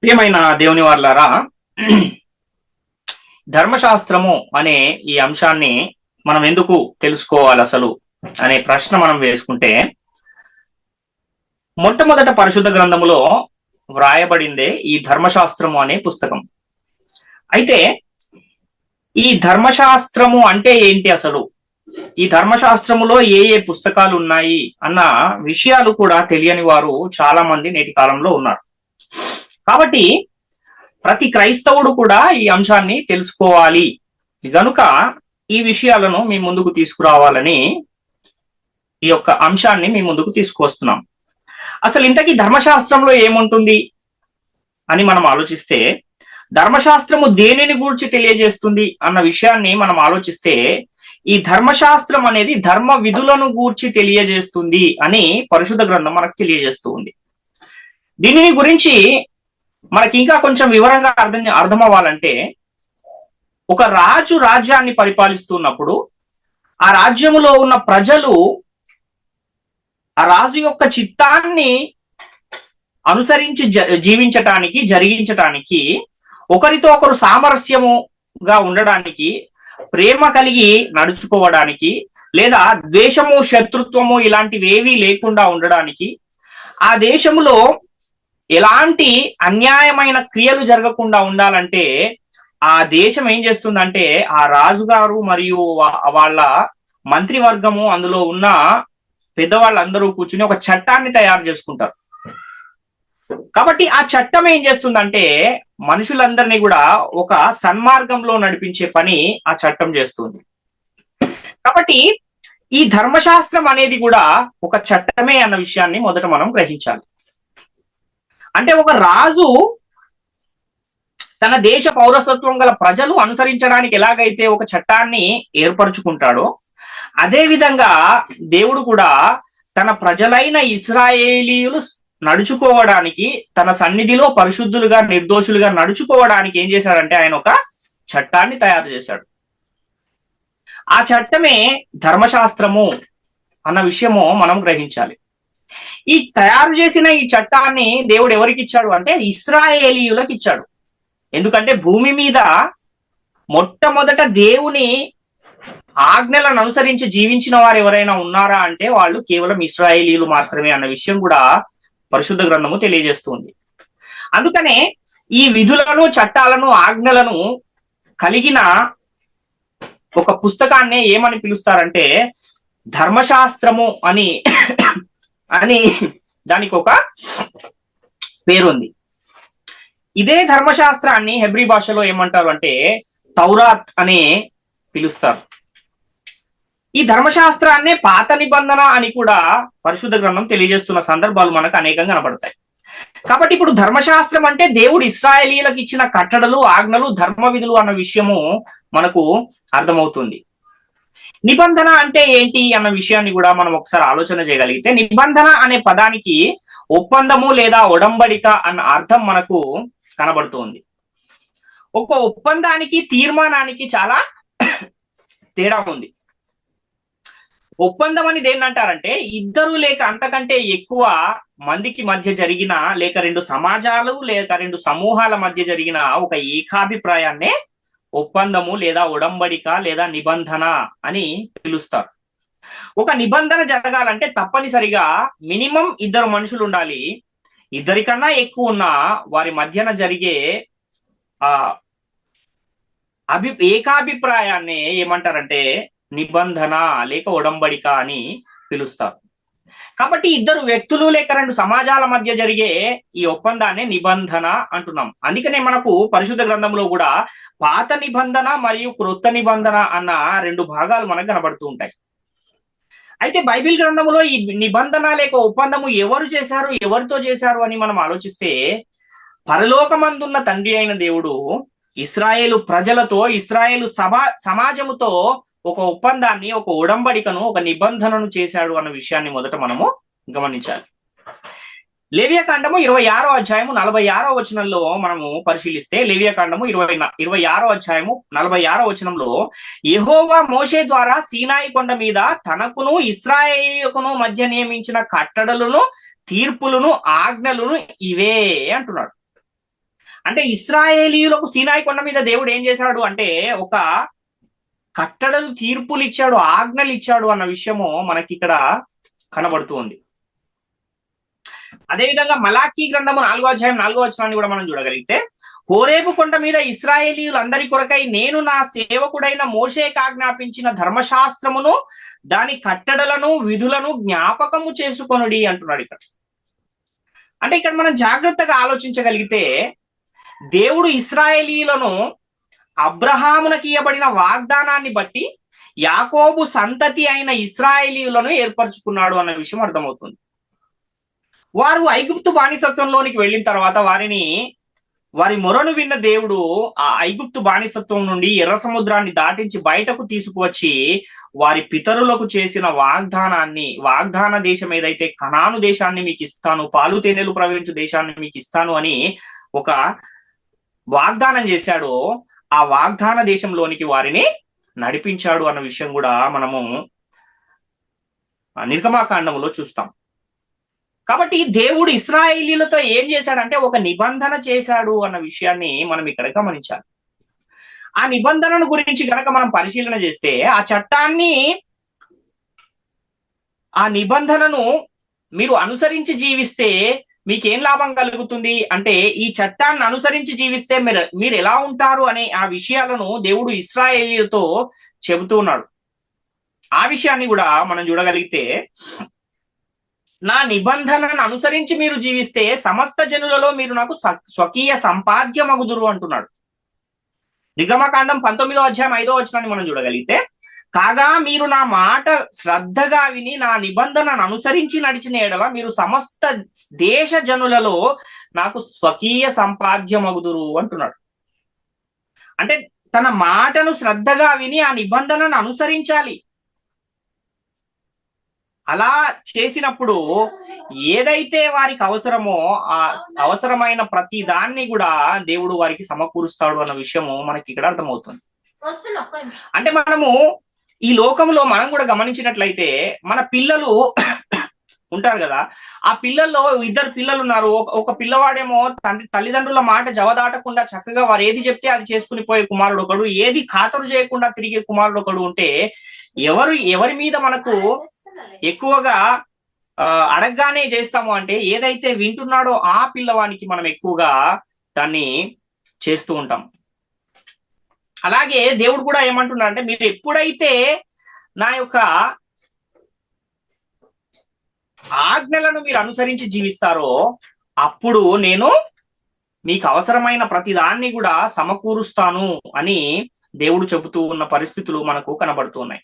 ప్రియమైన దేవుని వాళ్ళారా, ధర్మశాస్త్రము అనే ఈ అంశాన్ని మనం ఎందుకు తెలుసుకోవాలి అసలు అనే ప్రశ్న మనం వేసుకుంటే, మొట్టమొదట పరిశుద్ధ గ్రంథములో వ్రాయబడిందే ఈ ధర్మశాస్త్రము అనే పుస్తకం. అయితే ఈ ధర్మశాస్త్రము అంటే ఏంటి అసలు, ఈ ధర్మశాస్త్రములో ఏ ఏ పుస్తకాలు ఉన్నాయి అన్న విషయాలు కూడా తెలియని వారు చాలా మంది నేటి కాలంలో ఉన్నారు. కాబట్టి ప్రతి క్రైస్తవుడు కూడా ఈ అంశాన్ని తెలుసుకోవాలి గనుక ఈ విషయాలను మీ ముందుకు తీసుకురావాలని ఈ యొక్క అంశాన్ని మీ ముందుకు తీసుకువస్తున్నాం. అసలు ఇంతకీ ధర్మశాస్త్రంలో ఏముంటుంది అని మనం ఆలోచిస్తే, ధర్మశాస్త్రము దేనిని గూర్చి తెలియజేస్తుంది అన్న విషయాన్ని మనం ఆలోచిస్తే, ఈ ధర్మశాస్త్రం అనేది ధర్మ విధులను గూర్చి తెలియజేస్తుంది అని పరిశుద్ధ గ్రంథం మనకు తెలియజేస్తూ ఉంది. దీనిని గురించి మనకి ఇంకా కొంచెం వివరంగా అర్థం అవ్వాలంటే, ఒక రాజు రాజ్యాన్ని పరిపాలిస్తున్నప్పుడు ఆ రాజ్యములో ఉన్న ప్రజలు ఆ రాజు యొక్క చిత్తాన్ని అనుసరించి జీవించటానికి, జరిగించటానికి, ఒకరితో ఒకరు సామరస్యముగా ఉండడానికి, ప్రేమ కలిగి నడుచుకోవడానికి, లేదా ద్వేషము, శత్రుత్వము ఇలాంటివి ఏవీ లేకుండా ఉండడానికి, ఆ దేశంలో ఎలాంటి అన్యాయమైన క్రియలు జరగకుండా ఉండాలంటే ఆ దేశం ఏం చేస్తుందంటే, ఆ రాజుగారు మరియు వాళ్ళ మంత్రివర్గము, అందులో ఉన్న పెద్దవాళ్ళందరూ కూర్చుని ఒక చట్టాన్ని తయారు చేసుకుంటారు. కాబట్టి ఆ చట్టం ఏం చేస్తుందంటే మనుషులందరినీ కూడా ఒక సన్మార్గంలో నడిపించే పని ఆ చట్టం చేస్తుంది. కాబట్టి ఈ ధర్మశాస్త్రం అనేది కూడా ఒక చట్టమే అన్న విషయాన్ని మొదట మనం గ్రహించాలి. అంటే ఒక రాజు తన దేశ పౌరసత్వం గల ప్రజలు అనుసరించడానికి ఎలాగైతే ఒక చట్టాన్ని ఏర్పరచుకుంటాడో, అదే విధంగా దేవుడు కూడా తన ప్రజలైన ఇశ్రాయేలీయులు నడుచుకోవడానికి, తన సన్నిధిలో పరిశుద్ధులుగా, నిర్దోషులుగా నడుచుకోవడానికి ఏం చేశాడంటే ఆయన ఒక చట్టాన్ని తయారు చేశాడు. ఆ చట్టమే ధర్మశాస్త్రము అన్న విషయము మనం గ్రహించాలి. ఈ తయారు చేసిన ఈ చట్టాన్ని దేవుడు ఎవరికి ఇచ్చాడు అంటే ఇశ్రాయేలీయులకు ఇచ్చాడు. ఎందుకంటే భూమి మీద మొట్టమొదట దేవుని ఆజ్ఞలను అనుసరించి జీవించిన వారు ఎవరైనా ఉన్నారా అంటే వాళ్ళు కేవలం ఇశ్రాయేలీయులు మాత్రమే అన్న విషయం కూడా పరిశుద్ధ గ్రంథము తెలియజేస్తుంది. అందుకనే ఈ విధులను, చట్టాలను, ఆజ్ఞలను కలిగిన ఒక పుస్తకాన్ని ఏమని పిలుస్తారంటే ధర్మశాస్త్రము అని అని దానికి ఒక పేరుంది. ఇదే ధర్మశాస్త్రాన్ని హెబ్రీ భాషలో ఏమంటారు అంటే తౌరాత్ అని పిలుస్తారు. ఈ ధర్మశాస్త్రాన్నే పాత నిబంధన అని కూడా పరిశుద్ధ గ్రంథం తెలియజేస్తున్న సందర్భాలు మనకు అనేకంగా కనబడతాయి. కాబట్టి ఇప్పుడు ధర్మశాస్త్రం అంటే దేవుడు ఇశ్రాయేలీయులకు ఇచ్చిన కట్టడలు, ఆజ్ఞలు, ధర్మ విధులు అన్న విషయము మనకు అర్థమవుతుంది. నిబంధన అంటే ఏంటి అన్న విషయాన్ని కూడా మనం ఒకసారి ఆలోచన చేయగలిగితే, నిబంధన అనే పదానికి ఒప్పందము లేదా ఒడంబడిక అన్న అర్థం మనకు కనబడుతుంది. ఒక ఒప్పందానికి, తీర్మానానికి చాలా తేడా ఉంది. ఒప్పందం అని దేన్ని అంటారంటే ఇద్దరు లేక అంతకంటే ఎక్కువ మందికి మధ్య జరిగిన, లేక రెండు సమాజాలు లేక రెండు సమూహాల మధ్య జరిగిన ఒక ఏకాభిప్రాయాన్నే ఒప్పందము లేదా ఒడంబడిక లేదా నిబంధన అని పిలుస్తారు. ఒక నిబంధన జరగాలంటే తప్పనిసరిగా మినిమం ఇద్దరు మనుషులు ఉండాలి. ఇద్దరికన్నా ఎక్కువ ఉన్న వారి మధ్యన జరిగే ఏకాభిప్రాయాన్ని ఏమంటారంటే నిబంధన లేక ఒడంబడిక అని పిలుస్తారు. కాబట్టి ఇద్దరు వ్యక్తులు లేక రెండు సమాజాల మధ్య జరిగే ఈ ఒప్పందాన్ని నిబంధన అంటున్నాం. అందుకనే మనకు పరిశుద్ధ గ్రంథంలో కూడా పాత నిబంధన మరియు క్రొత్త నిబంధన అన్న రెండు భాగాలు మనకు కనబడుతూ ఉంటాయి. అయితే బైబిల్ గ్రంథంలో ఈ నిబంధన లేక ఒప్పందము ఎవరు చేశారు, ఎవరితో చేశారు అని మనం ఆలోచిస్తే, పరలోకమందున్న తండ్రి అయిన దేవుడు ఇశ్రాయేలు ప్రజలతో, ఇశ్రాయేలు సమాజముతో ఒక ఒప్పందాన్ని, ఒక ఒడంబడికను, ఒక నిబంధనను చేశాడు అన్న విషయాన్ని మొదట మనము గమనించాలి. లేవియాకాండము 26వ అధ్యాయము 46వ వచనంలో మనము పరిశీలిస్తే, లేవియాకాండము 26వ అధ్యాయము 46వ వచనంలో, యెహోవా మోషే ద్వారా సీనాయి కొండ మీద తనకును ఇశ్రాయేలుకును మధ్య నియమించిన కట్టడలను, తీర్పులను, ఆజ్ఞలను ఇవే అంటున్నాడు. అంటే ఇశ్రాయేలీయులకు సీనాయి కొండ మీద దేవుడు ఏం చేశాడు అంటే ఒక కట్టడలు, తీర్పులు ఇచ్చాడు, ఆజ్ఞలు ఇచ్చాడు అన్న విషయము మనకి ఇక్కడ కనబడుతూ ఉంది. అదేవిధంగా మలాకీ గ్రంథము 4వ అధ్యాయం 4వ వచనాన్ని కూడా మనం చూడగలిగితే, హోరేబు కొండ మీద ఇశ్రాయేలీయులందరి కొరకై నేను నా సేవకుడైన మోషేకు ఆజ్ఞాపించిన ధర్మశాస్త్రమును దాని కట్టడలను విధులను జ్ఞాపకము చేసుకొనుడి అంటున్నాడు ఇక్కడ. అంటే ఇక్కడ మనం జాగ్రత్తగా ఆలోచించగలిగితే దేవుడు ఇశ్రాయేలీయులను అబ్రహామునకి ఇవ్వబడిన వాగ్దానాన్ని బట్టి యాకోబు సంతతి అయిన ఇశ్రాయేలీయులను ఏర్పరచుకున్నాడు అన్న విషయం అర్థమవుతుంది. వారు ఐగుప్తు బానిసత్వంలోనికి వెళ్ళిన తర్వాత వారి మొరను విన్న దేవుడు ఆ ఐగుప్తు బానిసత్వం నుండి ఎర్ర సముద్రాన్ని దాటించి బయటకు తీసుకువచ్చి వారి పితరులకు చేసిన వాగ్దాన దేశం ఏదైతే కనాను దేశాన్ని మీకు ఇస్తాను, పాలు తేనెలు ప్రవహించు దేశాన్ని మీకు ఇస్తాను అని ఒక వాగ్దానం చేశాడో ఆ వాగ్దాన దేశంలోనికి వారిని నడిపించాడు అన్న విషయం కూడా మనము నిర్గమాకాండములో చూస్తాం. కాబట్టి దేవుడు ఇశ్రాయేలీయులతో ఏం చేశాడంటే ఒక నిబంధన చేశాడు అన్న విషయాన్ని మనం ఇక్కడ గమనించాలి. ఆ నిబంధనను గురించి కనుక మనం పరిశీలన చేస్తే ఆ నిబంధనను మీరు అనుసరించి జీవిస్తే మీకేం లాభం కలుగుతుంది అంటే, ఈ చట్టాన్ని అనుసరించి జీవిస్తే మీరు ఎలా ఉంటారు అనే ఆ విషయాలను దేవుడు ఇశ్రాయేలీయులతో చెబుతూ ఉన్నాడు. ఆ విషయాన్ని కూడా మనం చూడగలిగితే, నా నిబంధనను అనుసరించి మీరు జీవిస్తే సమస్త జనులలో మీరు నాకు స్వకీయ సంపాద్యమగుదురు అంటున్నాడు. నిర్గమకాండం 19వ అధ్యాయం 5వ వచనాన్ని మనం చూడగలిగితే, కాగా మీరు నా మాట శ్రద్ధగా విని నా నిబంధనను అనుసరించి నడిచిన ఎడల మీరు సమస్త దేశ జనులలో నాకు స్వకీయ సంపాద్యమగుదురు అంటున్నాడు. అంటే తన మాటను శ్రద్ధగా విని ఆ నిబంధనను అనుసరించాలి. అలా చేసినప్పుడు ఏదైతే వారికి అవసరమో ఆ అవసరమైన ప్రతి దాన్ని కూడా దేవుడు వారికి సమకూరుస్తాడు అన్న విషయము మనకి ఇక్కడ అర్థమవుతుంది. అంటే మనము ఈ లోకంలో మనం కూడా గమనించినట్లయితే మన పిల్లలు ఉంటారు కదా, ఆ పిల్లల్లో 2 పిల్లలు ఉన్నారు. ఒక పిల్లవాడేమో తల్లిదండ్రుల మాట జవదాటకుండా చక్కగా వారు ఏది చెప్తే అది చేసుకుని పోయే కుమారుడు ఒకడు, ఏది ఖాతరు చేయకుండా తిరిగే కుమారుడు ఒకడు ఉంటే ఎవరి మీద మనకు ఎక్కువగా అడగగానే చేస్తాము అంటే ఏదైతే వింటున్నాడో ఆ పిల్లవానికి మనం ఎక్కువగా దాన్ని చేస్తూ ఉంటాం. అలాగే దేవుడు కూడా ఏమంటున్నాడు అంటే, మీరు ఎప్పుడైతే నా యొక్క ఆజ్ఞలను మీరు అనుసరించి జీవిస్తారో అప్పుడు నేను మీకు అవసరమైన ప్రతి దాన్ని కూడా సమకూరుస్తాను అని దేవుడు చెబుతూ ఉన్న పరిస్థితులు మనకు కనబడుతున్నాయి.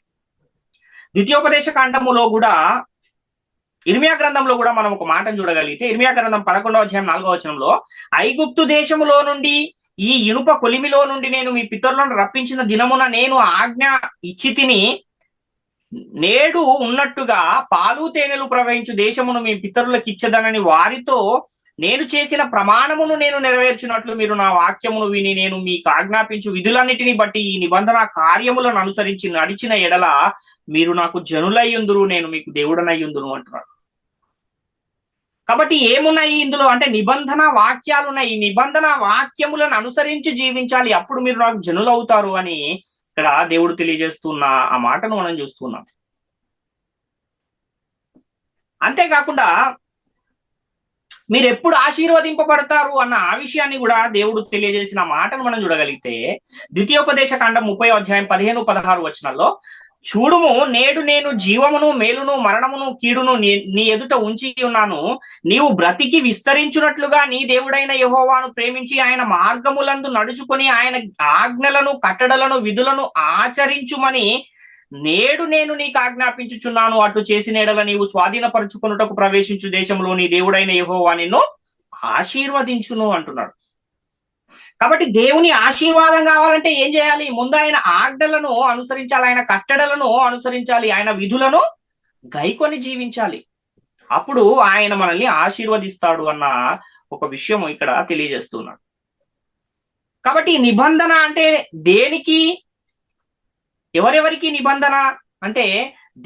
ద్వితీయోపదేశ కాండములో కూడా ఇర్మియా గ్రంథంలో కూడా మనం ఒక మాటను చూడగలిగితే, ఇర్మియా గ్రంథం 11వ అధ్యాయం 4వ వచనంలో, ఐగుప్తు దేశములో నుండి ఈ ఇనుప కొలిమిలో నుండి నేను మీ పితరులను రప్పించిన దినమున నేను ఆజ్ఞ ఇచ్చి తిని నేడు ఉన్నట్టుగా పాలు తేనెలు ప్రవహించు దేశమును మీ పితరులకు ఇచ్చదనని వారితో నేను చేసిన ప్రమాణమును నేను నెరవేర్చున్నట్లు మీరు నా వాక్యమును విని నేను మీకు ఆజ్ఞాపించు విధులన్నిటిని బట్టి ఈ నిబంధన కార్యములను అనుసరించి నడిచిన ఎడల మీరు నాకు జనులయ్యుందురు, నేను మీకు దేవుడనయ్యుందును అంటున్నాడు. కాబట్టి ఏమున్నాయి ఇందులో అంటే నిబంధన వాక్యాలు ఉన్నాయి. ఈ నిబంధన వాక్యములను అనుసరించి జీవించాలి, అప్పుడు మీరు నాకు జనులు అవుతారు అని ఇక్కడ దేవుడు తెలియజేస్తున్న ఆ మాటను మనం చూస్తున్నాం. అంతేకాకుండా మీరు ఎప్పుడు ఆశీర్వదింపబడతారు అన్న ఆ విషయాన్ని కూడా దేవుడు తెలియజేసిన మాటను మనం చూడగలిగితే, ద్వితీయోపదేశ కాండం 30వ అధ్యాయం 15-16 వచనాల్లో, చూడుము నేడు నేను జీవమును మేలును మరణమును కీడును నీ ఎదుట ఉంచి ఉన్నాను, నీవు బ్రతికి విస్తరించున్నట్లుగా నీ దేవుడైన యెహోవాను ప్రేమించి ఆయన మార్గములందు నడుచుకొని ఆయన ఆజ్ఞలను కట్టడలను విధులను ఆచరించుమని నేడు నేను నీకు ఆజ్ఞాపించుచున్నాను. అట్లు చేసిన ఎడల నీవు స్వాధీనపరుచుకొనుటకు ప్రవేశించు దేశంలో నీ దేవుడైన యెహోవా నిన్ను ఆశీర్వదించును అంటున్నాడు. కాబట్టి దేవుని ఆశీర్వాదం కావాలంటే ఏం చేయాలి? ముందు ఆయన ఆజ్ఞలను అనుసరించాలి, ఆయన కట్టడలను అనుసరించాలి, ఆయన విధులను గైకొని జీవించాలి. అప్పుడు ఆయన మనల్ని ఆశీర్వదిస్తాడు అన్న ఒక విషయం ఇక్కడ తెలియజేస్తున్నాడు. కాబట్టి నిబంధన అంటే దేనికి, ఎవరెవరికి నిబంధన అంటే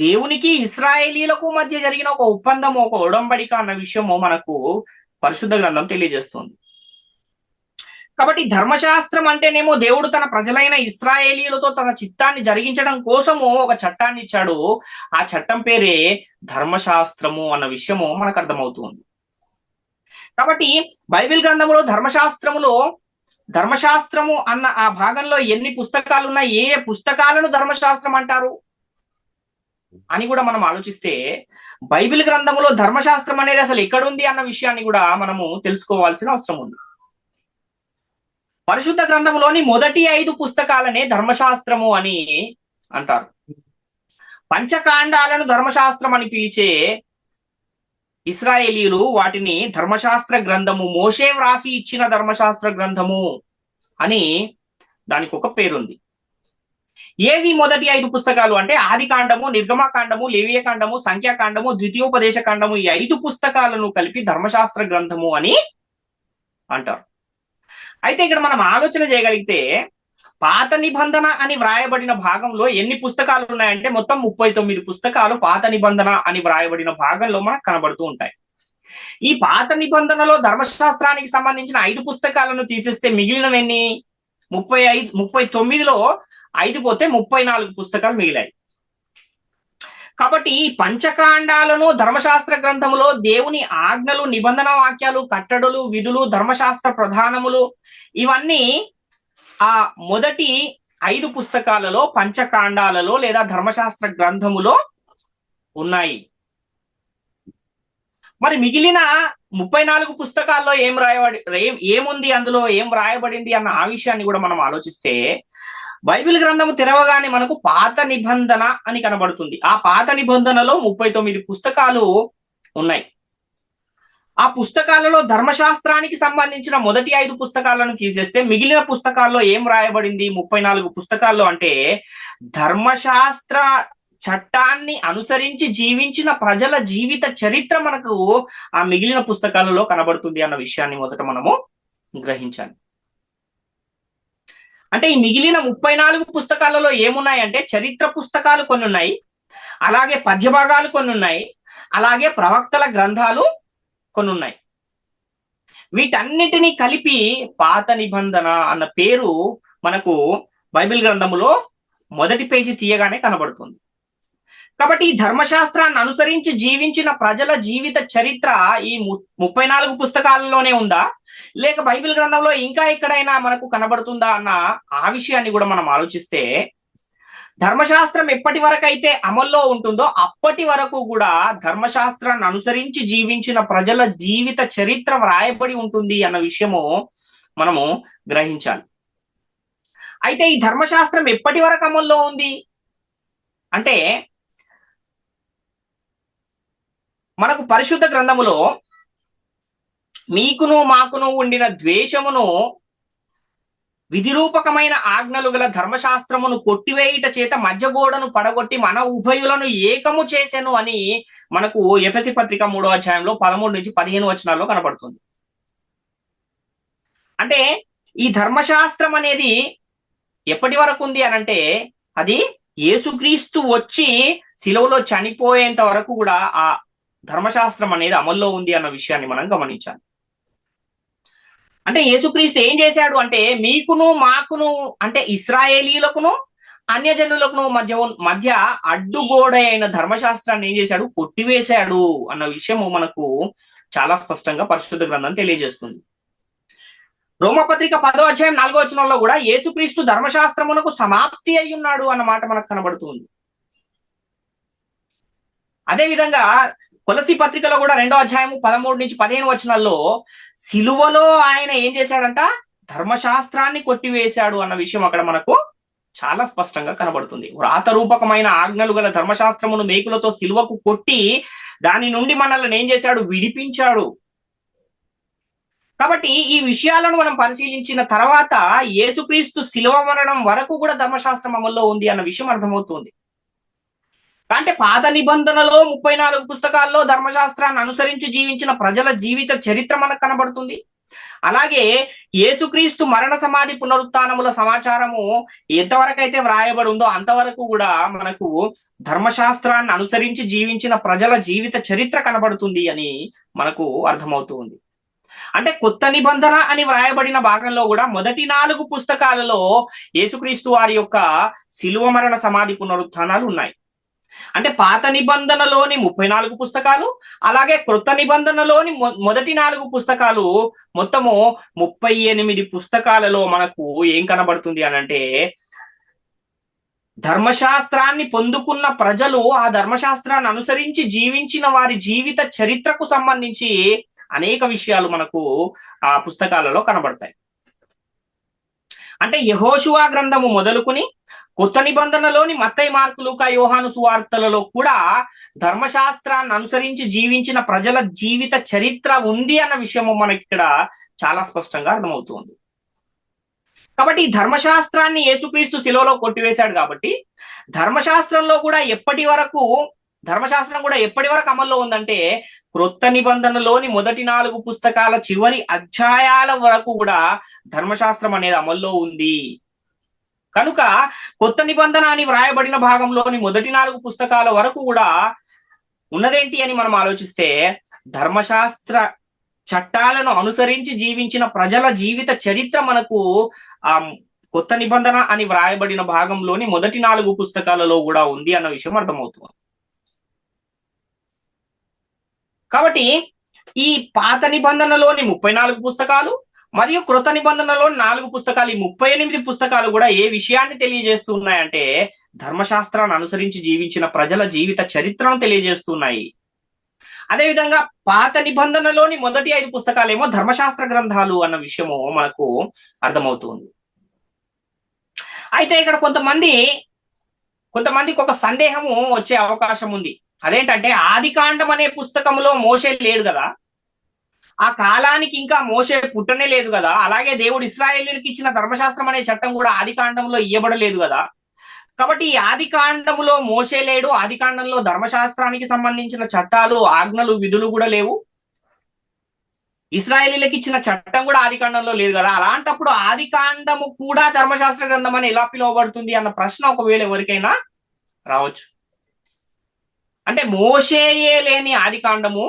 దేవునికి ఇశ్రాయేలీలకు మధ్య జరిగిన ఒక ఒప్పందము, ఒక ఒడంబడిక అన్న విషయము మనకు పరిశుద్ధ గ్రంథం తెలియజేస్తుంది. కాబట్టి ధర్మశాస్త్రం అంటేనేమో దేవుడు తన ప్రజలైన ఇశ్రాయేలీయులతో తన చిత్తాన్ని జరిగించడం కోసము ఒక చట్టాన్ని ఇచ్చాడు. ఆ చట్టం పేరే ధర్మశాస్త్రము అన్న విషయము మనకు అర్థమవుతుంది. కాబట్టి బైబిల్ గ్రంథంలో ధర్మశాస్త్రము అన్న ఆ భాగంలో ఎన్ని పుస్తకాలు ఉన్నాయి, ఏ ఏ పుస్తకాలను ధర్మశాస్త్రం అంటారు అని కూడా మనం ఆలోచిస్తే బైబిల్ గ్రంథంలో ధర్మశాస్త్రం అనేది అసలు ఎక్కడుంది అన్న విషయాన్ని కూడా మనము తెలుసుకోవాల్సిన అవసరం ఉంది. పరిశుద్ధ గ్రంథంలోని మొదటి 5 పుస్తకాలనే ధర్మశాస్త్రము అని అంటారు. పంచకాండాలను ధర్మశాస్త్రం అని పిలిచే ఇశ్రాయేలీయులు వాటిని ధర్మశాస్త్ర గ్రంథము, మోషే వ్రాసి ఇచ్చిన ధర్మశాస్త్ర గ్రంథము అని దానికి ఒక పేరుంది. ఏవి మొదటి 5 పుస్తకాలు అంటే ఆది కాండము, నిర్గమకాండము, లేవియ కాండము, సంఖ్యాకాండము, ద్వితీయోపదేశ కాండము. ఈ 5 పుస్తకాలను కలిపి ధర్మశాస్త్ర గ్రంథము అని అంటారు. అయితే ఇక్కడ మనం ఆలోచన చేయగలిగితే పాత నిబంధన అని వ్రాయబడిన భాగంలో ఎన్ని పుస్తకాలు ఉన్నాయంటే మొత్తం 39 పుస్తకాలు పాత నిబంధన అని వ్రాయబడిన భాగంలో మనకు కనబడుతూ ఉంటాయి. ఈ పాత నిబంధనలో ధర్మశాస్త్రానికి సంబంధించిన 5 పుస్తకాలను తీసేస్తే మిగిలినవన్నీ 39లో 5 పోతే 34 పుస్తకాలు మిగిలాయి. కాబట్టి ఈ పంచకాండాలను ధర్మశాస్త్ర గ్రంథములో దేవుని ఆజ్ఞలు, నిబంధన వాక్యాలు, కట్టడలు, విధులు, ధర్మశాస్త్ర ప్రధానములు ఇవన్నీ ఆ మొదటి 5 పుస్తకాలలో, పంచకాండాలలో లేదా ధర్మశాస్త్ర గ్రంథములో ఉన్నాయి. మరి మిగిలిన 34 పుస్తకాల్లో ఏముంది, అందులో ఏం రాయబడింది అన్న ఆ విషయాన్ని కూడా మనం ఆలోచిస్తే బైబిల్ గ్రంథము తెరవగానే మనకు పాత నిబంధన అని కనబడుతుంది. ఆ పాత నిబంధనలో 39 పుస్తకాలు ఉన్నాయి. ఆ పుస్తకాలలో ధర్మశాస్త్రానికి సంబంధించిన మొదటి 5 పుస్తకాలను తీసేస్తే మిగిలిన పుస్తకాల్లో ఏం రాయబడింది 34 పుస్తకాల్లో అంటే ధర్మశాస్త్ర చట్టాన్ని అనుసరించి జీవించిన ప్రజల జీవిత చరిత్ర మనకు ఆ మిగిలిన పుస్తకాలలో కనబడుతుంది అన్న విషయాన్ని మొదట మనము గ్రహించాలి. అంటే ఈ మిగిలిన 34 పుస్తకాలలో ఏమున్నాయంటే చరిత్ర పుస్తకాలు కొన్ని ఉన్నాయి, అలాగే పద్య భాగాలు కొన్ని ఉన్నాయి, అలాగే ప్రవక్తల గ్రంథాలు కొన్ని ఉన్నాయి. వీటన్నిటినీ కలిపి పాత నిబంధన అన్న పేరు మనకు బైబిల్ గ్రంథములో మొదటి పేజీ తీయగానే కనబడుతుంది. కాబట్టి ఈ ధర్మశాస్త్రాన్ని అనుసరించి జీవించిన ప్రజల జీవిత చరిత్ర ఈ 34 పుస్తకాలలోనే ఉందా, లేక బైబిల్ గ్రంథంలో ఇంకా ఎక్కడైనా మనకు కనబడుతుందా అన్న ఆ విషయాన్ని కూడా మనం ఆలోచిస్తే ధర్మశాస్త్రం ఎప్పటి వరకు అయితే అమల్లో ఉంటుందో అప్పటి వరకు కూడా ధర్మశాస్త్రాన్ని అనుసరించి జీవించిన ప్రజల జీవిత చరిత్ర వ్రాయబడి ఉంటుంది అన్న విషయము మనము గ్రహించాలి. అయితే ఈ ధర్మశాస్త్రం ఎప్పటి వరకు అమల్లో ఉంది అంటే మనకు పరిశుద్ధ గ్రంథములో మీకును మాకును ఉండిన ద్వేషమును విధిరూపకమైన ఆజ్ఞలు గల ధర్మశాస్త్రమును కొట్టివేయుట చేత మధ్యగోడను పడగొట్టి మన ఉభయులను ఏకము చేసెను అని మనకు ఎఫెసీ పత్రిక 3వ అధ్యాయంలో 13 నుంచి 15 వచనాల్లో కనబడుతుంది. అంటే ఈ ధర్మశాస్త్రం అనేది ఎప్పటి వరకు ఉంది అనంటే అది యేసుక్రీస్తు వచ్చి శిలువలో చనిపోయేంత వరకు కూడా ఆ ధర్మశాస్త్రం అనేది అమల్లో ఉంది అన్న విషయాన్ని మనం గమనించాలి. అంటే యేసుక్రీస్తు ఏం చేశాడు అంటే మీకును మాకును అంటే ఇశ్రాయేలీయులకును అన్యజనులకును మధ్య అడ్డుగోడ అయిన ధర్మశాస్త్రాన్ని ఏం చేశాడు, కొట్టివేశాడు అన్న విషయము మనకు చాలా స్పష్టంగా పరిశుద్ధ గ్రంథం తెలియజేస్తుంది. రోమపత్రిక 10వ అధ్యాయం 4వ వచనంలో కూడా యేసుక్రీస్తు ధర్మశాస్త్రమునకు సమాప్తి అయి ఉన్నాడు అన్న మాట మనకు కనబడుతుంది. అదే విధంగా కొలసి పత్రికలో కూడా 2వ అధ్యాయము 13 నుంచి 15 వచనాల్లో సిలువలో ఆయన ఏం చేశాడంట, ధర్మశాస్త్రాన్ని కొట్టివేశాడు అన్న విషయం అక్కడ మనకు చాలా స్పష్టంగా కనబడుతుంది. వ్రాత రూపకమైన ఆజ్ఞలు గల ధర్మశాస్త్రమును మేకులతో సిలువకు కొట్టి దాని నుండి మనల్ని ఏం చేశాడు, విడిపించాడు. కాబట్టి ఈ విషయాలను మనం పరిశీలించిన తర్వాత యేసుక్రీస్తు శిలువ మరణం వరకు కూడా ధర్మశాస్త్రం అమల్లో ఉంది అన్న విషయం అర్థమవుతుంది. అంటే పాత నిబంధనలో 34 పుస్తకాల్లో ధర్మశాస్త్రాన్ని అనుసరించి జీవించిన ప్రజల జీవిత చరిత్ర మనకు కనబడుతుంది. అలాగే యేసుక్రీస్తు మరణ సమాధి పునరుత్థానముల సమాచారము ఎంతవరకైతే వ్రాయబడి ఉందో అంతవరకు కూడా మనకు ధర్మశాస్త్రాన్ని అనుసరించి జీవించిన ప్రజల జీవిత చరిత్ర కనబడుతుంది అని మనకు అర్థమవుతూ ఉంది. అంటే కొత్త నిబంధన అని వ్రాయబడిన భాగంలో కూడా మొదటి 4 పుస్తకాలలో యేసుక్రీస్తు వారి యొక్క శిలువ మరణ సమాధి పునరుత్థానాలు ఉన్నాయి. అంటే పాత నిబంధనలోని 34 పుస్తకాలు, అలాగే క్రొత్త నిబంధనలోని మొదటి 4 పుస్తకాలు, మొత్తము 38 పుస్తకాలలో మనకు ఏం కనబడుతుంది అని అంటే, ధర్మశాస్త్రాన్ని పొందుకున్న ప్రజలు ఆ ధర్మశాస్త్రాన్ని అనుసరించి జీవించిన వారి జీవిత చరిత్రకు సంబంధించి అనేక విషయాలు మనకు ఆ పుస్తకాలలో కనబడతాయి. అంటే యెహోషువ గ్రంథము మొదలుకొని కొత్త నిబంధనలోని మత్తయి, మార్కు, లూకా, యోహాను సువార్తలలో కూడా ధర్మశాస్త్రాన్ని అనుసరించి జీవించిన ప్రజల జీవిత చరిత్ర ఉంది అన్న విషయము మనకి ఇక్కడ చాలా స్పష్టంగా అర్థమవుతుంది. కాబట్టి ఈ ధర్మశాస్త్రాన్ని యేసుక్రీస్తు శిలువలో కొట్టివేశాడు కాబట్టి ధర్మశాస్త్రం కూడా ఎప్పటి వరకు అమల్లో ఉందంటే, క్రొత్త నిబంధనలోని మొదటి 4 పుస్తకాల చివరి అధ్యాయాల వరకు కూడా ధర్మశాస్త్రం అనేది అమల్లో ఉంది. కనుక కొత్త నిబంధన అని వ్రాయబడిన భాగంలోని మొదటి 4 పుస్తకాల వరకు కూడా ఉన్నదేంటి అని మనం ఆలోచిస్తే, ధర్మశాస్త్ర చట్టాలను అనుసరించి జీవించిన ప్రజల జీవిత చరిత్ర మనకు ఆ కొత్త నిబంధన అని వ్రాయబడిన భాగంలోని మొదటి 4 పుస్తకాలలో కూడా ఉంది అన్న విషయం అర్థమవుతుంది. కాబట్టి ఈ పాత నిబంధనలోని 34 పుస్తకాలు మరియు కృత నిబంధనలోని 4 పుస్తకాలు, ఈ 38 పుస్తకాలు కూడా ఏ విషయాన్ని తెలియజేస్తున్నాయంటే, ధర్మశాస్త్రాన్ని అనుసరించి జీవించిన ప్రజల జీవిత చరిత్రను తెలియజేస్తున్నాయి. అదేవిధంగా పాత నిబంధనలోని మొదటి 5 పుస్తకాలేమో ధర్మశాస్త్ర గ్రంథాలు అన్న విషయము మనకు అర్థమవుతుంది. అయితే ఇక్కడ కొంతమందికి ఒక సందేహము వచ్చే అవకాశం ఉంది. అదేంటంటే, ఆదికాండం అనే పుస్తకంలో మోషే లేడు కదా, ఆ కాలానికి ఇంకా మోషే పుట్టనే లేదు కదా, అలాగే దేవుడు ఇశ్రాయేలీయులకు ఇచ్చిన ధర్మశాస్త్రం అనే చట్టం కూడా ఆదికాండంలో ఇవ్వబడలేదు కదా, కాబట్టి ఈ ఆదికాండములో మోషే లేడు, ఆదికాండంలో ధర్మశాస్త్రానికి సంబంధించిన చట్టాలు, ఆజ్ఞలు, విధులు కూడా లేవు, ఇశ్రాయేలీయులకు ఇచ్చిన చట్టం కూడా ఆదికాండంలో లేదు కదా, అలాంటప్పుడు ఆదికాండము కూడా ధర్మశాస్త్ర గ్రంథం అని ఎలా పిలువబడుతుంది అన్న ప్రశ్న ఒకవేళ ఎవరికైనా రావచ్చు. అంటే మోషేయే లేని ఆదికాండము,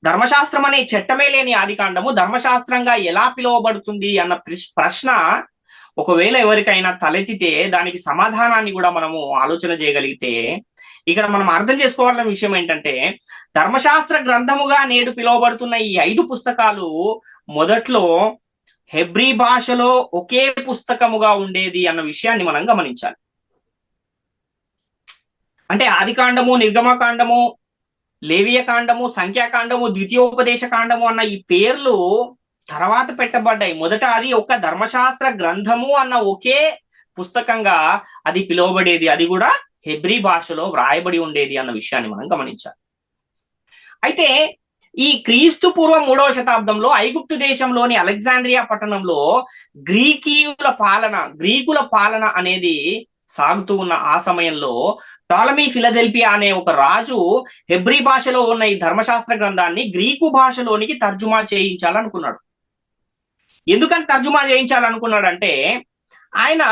ధర్మశాస్త్రం అనే చట్టమే లేని ఆదికాండము ధర్మశాస్త్రంగా ఎలా పిలువబడుతుంది అన్న ప్రశ్న ఒకవేళ ఎవరికైనా తలెత్తితే దానికి సమాధానాన్ని కూడా మనము ఆలోచన చేయగలిగితే, ఇక్కడ మనం అర్థం చేసుకోవాలన్న విషయం ఏంటంటే, ధర్మశాస్త్ర గ్రంథముగా నేడు పిలువబడుతున్న ఈ 5 పుస్తకాలు మొదట్లో హెబ్రీ భాషలో ఒకే పుస్తకముగా ఉండేది అన్న విషయాన్ని మనం గమనించాలి. అంటే ఆదికాండము, నిర్గమకాండము, లేవియకాండము, సంఖ్యాకాండము, ద్వితీయోపదేశ కాండము అన్న ఈ పేర్లు తర్వాత పెట్టబడ్డాయి. మొదట అది ఒక ధర్మశాస్త్ర గ్రంథము అన్న ఒకే పుస్తకంగా అది పిలువబడేది, అది కూడా హెబ్రీ భాషలో వ్రాయబడి ఉండేది అన్న విషయాన్ని మనం గమనించాలి. అయితే ఈ క్రీస్తు పూర్వం 3వ శతాబ్దంలో ఐగుప్తు దేశంలోని అలెగ్జాండ్రియా పట్టణంలో గ్రీకుల పాలన అనేది సాగుతూ ఉన్న ఆ సమయంలో టాలమీ ఫిలదెల్ఫియా అనే ఒక రాజు హెబ్రీ భాషలో ఉన్న ఈ ధర్మశాస్త్ర గ్రంథాన్ని గ్రీకు భాషలోనికి తర్జుమా చేయించాలనుకున్నాడు. ఎందుకని తర్జుమా చేయించాలనుకున్నాడంటే, ఆయన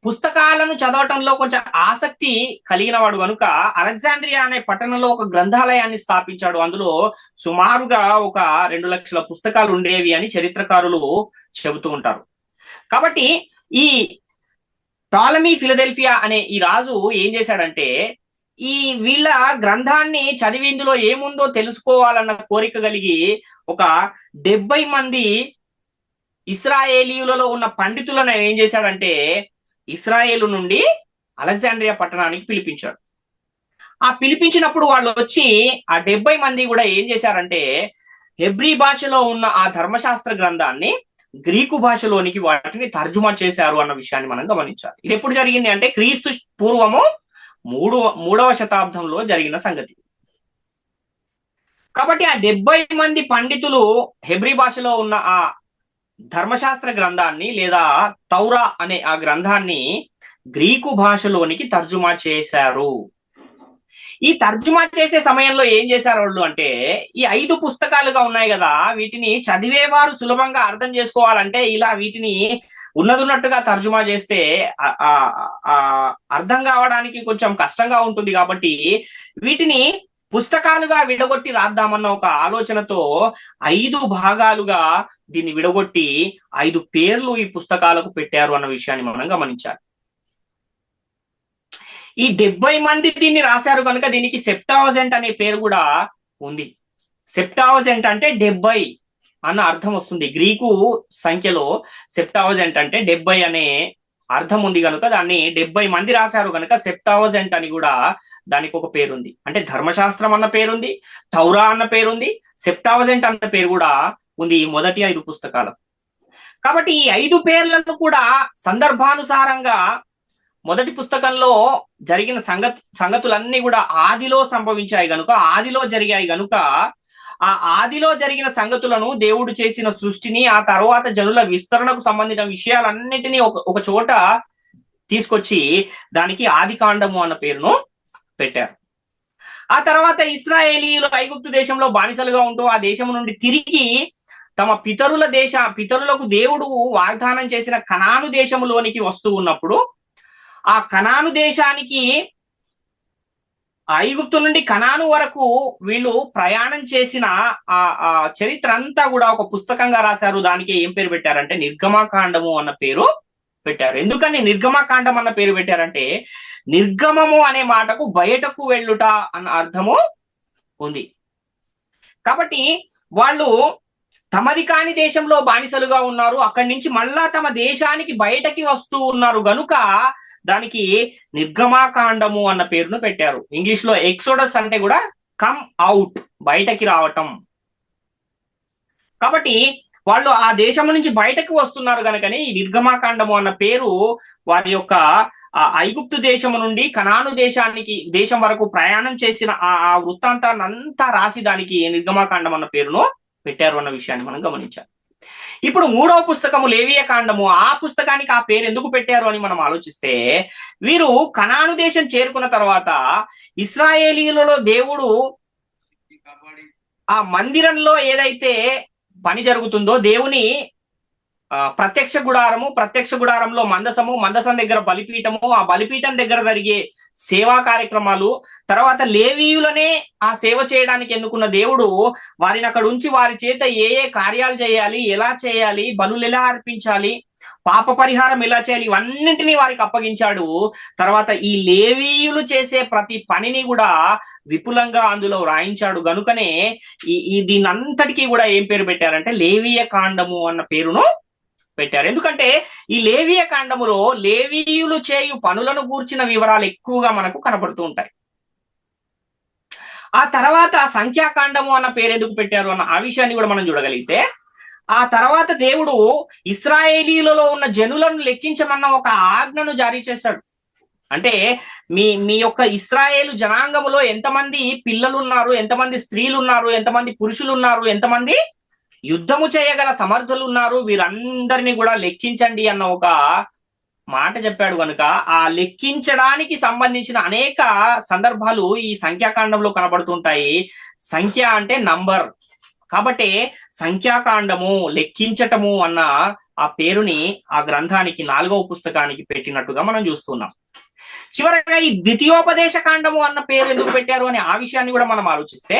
పుస్తకాలను చదవటంలో కొంచెం ఆసక్తి కలిగిన వాడు కనుక అలెగ్జాండ్రియా అనే పట్టణంలో ఒక గ్రంథాలయాన్ని స్థాపించాడు. అందులో సుమారుగా ఒక 2 లక్షల పుస్తకాలు ఉండేవి అని చరిత్రకారులు చెబుతూ ఉంటారు. కాబట్టి ఈ టాలమీ ఫిలదెల్ఫియా అనే ఈ రాజు ఏం చేశాడంటే, ఈ వీళ్ళ గ్రంథాన్ని చదివి ఇందులో ఏముందో తెలుసుకోవాలన్న కోరిక కలిగి ఒక 70 మంది ఇశ్రాయేలీయులలో ఉన్న పండితులను ఏం చేశాడంటే, ఇశ్రాయేలు నుండి అలెగ్జాండ్రియా పట్టణానికి పిలిపించాడు. ఆ పిలిపించినప్పుడు వాళ్ళు వచ్చి ఆ 70 మంది కూడా ఏం చేశారంటే, హెబ్రీ భాషలో ఉన్న ఆ ధర్మశాస్త్ర గ్రంథాన్ని గ్రీకు భాషలోనికి వాటిని తర్జుమా చేశారు అన్న విషయాన్ని మనం గమనించాలి. ఇది ఎప్పుడు జరిగింది అంటే, క్రీస్తు పూర్వము 3వ శతాబ్దంలో జరిగిన సంగతి. కాబట్టి ఆ 70 మంది పండితులు హెబ్రీ భాషలో ఉన్న ఆ ధర్మశాస్త్ర గ్రంథాన్ని లేదా తౌరా అనే ఆ గ్రంథాన్ని గ్రీకు భాషలోనికి తర్జుమా చేశారు. ఈ తర్జుమా చేసే సమయంలో ఏం చేశారు వాళ్ళు అంటే, ఈ 5 పుస్తకాలుగా ఉన్నాయి కదా, వీటిని చదివేవారు సులభంగా అర్థం చేసుకోవాలంటే ఇలా వీటిని ఉన్నట్టుగా తర్జుమా చేస్తే అర్థం కావడానికి కొంచెం కష్టంగా ఉంటుంది. కాబట్టి వీటిని పుస్తకాలుగా విడగొట్టి రాద్దామన్న ఒక ఆలోచనతో 5 భాగాలుగా దీన్ని విడగొట్టి 5 పేర్లు ఈ పుస్తకాలకు పెట్టారు అన్న విషయాన్ని మనం గమనించాలి. ఈ 70 మంది దీన్ని రాశారు కనుక దీనికి సెప్టావజెంట్ అనే పేరు కూడా ఉంది. సెప్టావజెంట్ అంటే 70 అన్న అర్థం వస్తుంది. గ్రీకు సంఖ్యలో సెప్టావజెంట్ అంటే 70 అనే అర్థం ఉంది కనుక దాన్ని 70 మంది రాశారు కనుక సెప్టావజెంట్ అని కూడా దానికి ఒక పేరుంది. అంటే ధర్మశాస్త్రం అన్న పేరుంది, తౌరా అన్న పేరుంది, సెప్టావజెంట్ అన్న పేరు కూడా ఉంది ఈ మొదటి 5 పుస్తకాలు. కాబట్టి ఈ 5 పేర్లను కూడా సందర్భానుసారంగా మొదటి పుస్తకంలో జరిగిన సంగతులన్నీ కూడా ఆదిలో సంభవించాయి గనుక, ఆదిలో జరిగాయి గనుక ఆ ఆదిలో జరిగిన సంగతులను, దేవుడు చేసిన సృష్టిని, ఆ తర్వాత జనుల విస్తరణకు సంబంధించిన విషయాలన్నిటినీ ఒక చోట తీసుకొచ్చి దానికి ఆది కాండము అన్న పేరును పెట్టారు. ఆ తర్వాత ఇశ్రాయేలీయులు ఐగుప్తు దేశంలో బానిసలుగా ఉంటూ ఆ దేశం నుండి తిరిగి తమ పితరులకు దేవుడు వాగ్దానం చేసిన కనాను దేశంలోనికి వస్తూ ఉన్నప్పుడు, ఆ కనాను దేశానికి ఐగుప్తు నుండి కనాను వరకు వీళ్ళు ప్రయాణం చేసిన ఆ చరిత్ర అంతా కూడా ఒక పుస్తకంగా రాశారు. దానికి ఏం పేరు పెట్టారంటే నిర్గమకాండము అన్న పేరు పెట్టారు. ఎందుకని నిర్గమకాండం అన్న పేరు పెట్టారంటే, నిర్గమము అనే మాటకు బయటకు వెళ్ళుట అన్న అర్థము ఉంది. కాబట్టి వాళ్ళు తమది కాని దేశంలో బానిసలుగా ఉన్నారు, అక్కడి నుంచి మళ్ళా తమ దేశానికి బయటకి వస్తూ ఉన్నారు గనుక దానికి నిర్గమాకాండము అన్న పేరును పెట్టారు. ఇంగ్లీష్ లో ఎక్సోడస్ అంటే కూడా కమ్ అవుట్, బయటకి రావటం. కాబట్టి వాళ్ళు ఆ దేశం నుంచి బయటకు వస్తున్నారు కనుకనే ఈ నిర్గమాకాండము అన్న పేరు వారి యొక్క ఐగుప్తు దేశం నుండి కనాను దేశం వరకు ప్రయాణం చేసిన ఆ వృత్తాంతాన్ని అంతా రాసి దానికి నిర్గమాకాండం అన్న పేరును పెట్టారు అన్న విషయాన్ని మనం గమనించాలి. ఇప్పుడు 3వ పుస్తకము లేవియ కాండము, ఆ పుస్తకానికి ఆ పేరు ఎందుకు పెట్టారు అని మనం ఆలోచిస్తే, వీరు కనాను దేశం చేరుకున్న తర్వాత ఇశ్రాయేలీయులలో దేవుడు ఆ మందిరంలో ఏదైతే పని జరుగుతుందో, దేవుని ప్రత్యక్ష గుడారంలో మందసం దగ్గర బలిపీఠము, ఆ బలిపీఠం దగ్గర జరిగే సేవా కార్యక్రమాలు, తర్వాత లేవీయులనే ఆ సేవ చేయడానికి ఎన్నుకున్న దేవుడు వారిని అక్కడ ఉంచి వారి చేత ఏ కార్యాలు చేయాలి, ఎలా చేయాలి, బలులు ఎలా అర్పించాలి, పాప పరిహారం ఎలా చేయాలి, ఇవన్నింటినీ వారికి అప్పగించాడు. తర్వాత ఈ లేవీయులు చేసే ప్రతి పనిని కూడా విపులంగా అందులో వ్రాయించాడు. గనుకనే దీనంతటికీ కూడా ఏం పేరు పెట్టారంటే లేవీయ కాండము అన్న పేరును పెట్టారు. ఎందుకంటే ఈ లేవీయ కాండములో లేవీయులు చేయు పనులను గూర్చిన వివరాలు ఎక్కువగా మనకు కనబడుతూ ఉంటాయి. ఆ తర్వాత సంఖ్యాకాండము అన్న పేరు ఎందుకు పెట్టారు అన్న ఆ విషయాన్ని కూడా మనం చూడగలిగితే, ఆ తర్వాత దేవుడు ఇశ్రాయేలీలలో ఉన్న జనులను లెక్కించమన్న ఒక ఆజ్ఞను జారీ చేశాడు. అంటే మీ యొక్క ఇశ్రాయేలు జనాంగములో ఎంతమంది పిల్లలు ఉన్నారు, ఎంతమంది స్త్రీలు ఉన్నారు, ఎంతమంది పురుషులు ఉన్నారు, ఎంతమంది యుద్ధము చేయగల సమర్థులు ఉన్నారు, వీరందరినీ కూడా లెక్కించండి అన్న ఒక మాట చెప్పాడు. కనుక ఆ లెక్కించడానికి సంబంధించిన అనేక సందర్భాలు ఈ సంఖ్యాకాండంలో కనబడుతుంటాయి. సంఖ్య అంటే నంబర్, కాబట్టి సంఖ్యాకాండము, లెక్కించటము అన్న ఆ పేరుని ఆ గ్రంథానికి 4వ పుస్తకానికి పెట్టినట్టుగా మనం చూస్తున్నాం. చివరగా ఈ ద్వితీయోపదేశ కాండము అన్న పేరు ఎందుకు పెట్టారు అని ఆ విషయాన్ని కూడా మనం ఆలోచిస్తే,